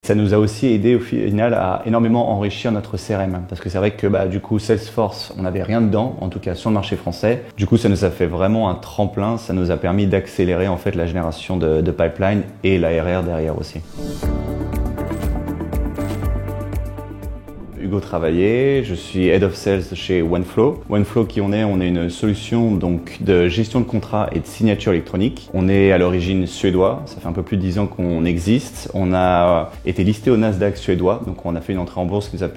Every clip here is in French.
Ça nous a aussi aidé au final à énormément enrichir notre CRM parce que c'est vrai que du coup Salesforce, on n'avait rien dedans, en tout cas sur le marché français. Du coup, ça nous a fait vraiment un tremplin, ça nous a permis d'accélérer en fait la génération de pipeline et l'ARR derrière aussi. Hugo Travaillé, je suis Head of Sales chez OneFlow. OneFlow, qui on est une solution donc de gestion de contrats et de signature électronique. On est à l'origine suédois, ça fait un peu plus de 10 ans qu'on existe. On a été listé au Nasdaq suédois, donc on a fait une entrée en bourse qui nous a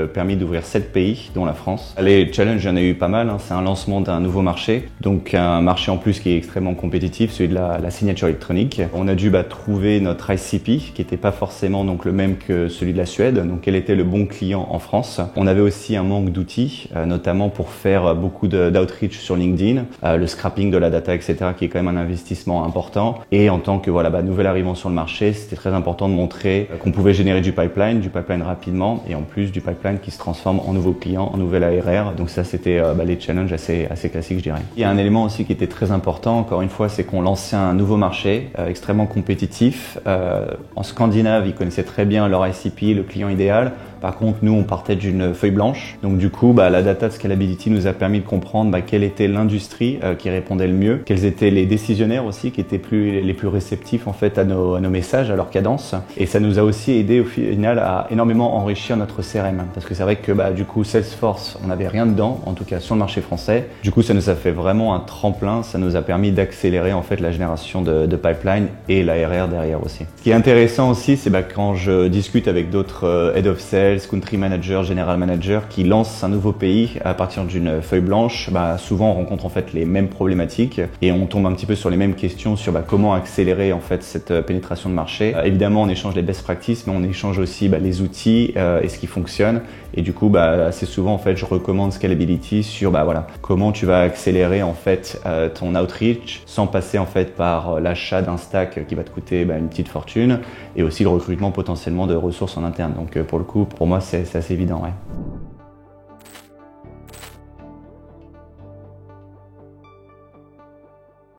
permis d'ouvrir 7 pays, dont la France. Les challenges, il y en a eu pas mal, c'est un lancement d'un nouveau marché, donc un marché en plus qui est extrêmement compétitif, celui de la signature électronique. On a dû trouver notre ICP, qui n'était pas forcément donc le même que celui de la Suède, donc quel était le bon client en France. On avait aussi un manque d'outils, notamment pour faire beaucoup d'outreach sur LinkedIn, le scrapping de la data, etc., qui est quand même un investissement important. Et en tant que nouvel arrivant sur le marché, c'était très important de montrer qu'on pouvait générer du pipeline rapidement, et en plus du pipeline qui se transforme en nouveaux clients, en nouvel ARR. Donc ça, c'était les challenges assez classiques, je dirais. Il y a un élément aussi qui était très important, encore une fois, c'est qu'on lançait un nouveau marché extrêmement compétitif. En Scandinave, ils connaissaient très bien leur ICP, le client idéal. Par contre, nous, on partait d'une feuille blanche. Donc du coup, la data de scalability nous a permis de comprendre quelle était l'industrie qui répondait le mieux, quels étaient les décisionnaires aussi qui étaient les plus réceptifs en fait à nos messages, à leur cadence. Et ça nous a aussi aidé au final à énormément enrichir notre CRM parce que c'est vrai que du coup Salesforce, on n'avait rien dedans, en tout cas sur le marché français. Du coup, ça nous a fait vraiment un tremplin, ça nous a permis d'accélérer en fait la génération de pipeline et l'ARR derrière aussi. Ce qui est intéressant aussi, c'est quand je discute avec d'autres head of sales, country manager, general manager qui lancent un nouveau pays à partir d'une feuille blanche, souvent on rencontre en fait les mêmes problématiques et on tombe un petit peu sur les mêmes questions sur comment accélérer en fait cette pénétration de marché. Évidemment, on échange les best practices, mais on échange aussi les outils et ce qui fonctionne. Et du coup, assez souvent en fait, je recommande Scalability sur comment tu vas accélérer en fait ton outreach sans passer en fait par l'achat d'un stack qui va te coûter une petite fortune et aussi le recrutement potentiellement de ressources en interne. Donc pour le coup, pour moi, c'est assez évident. Ouais.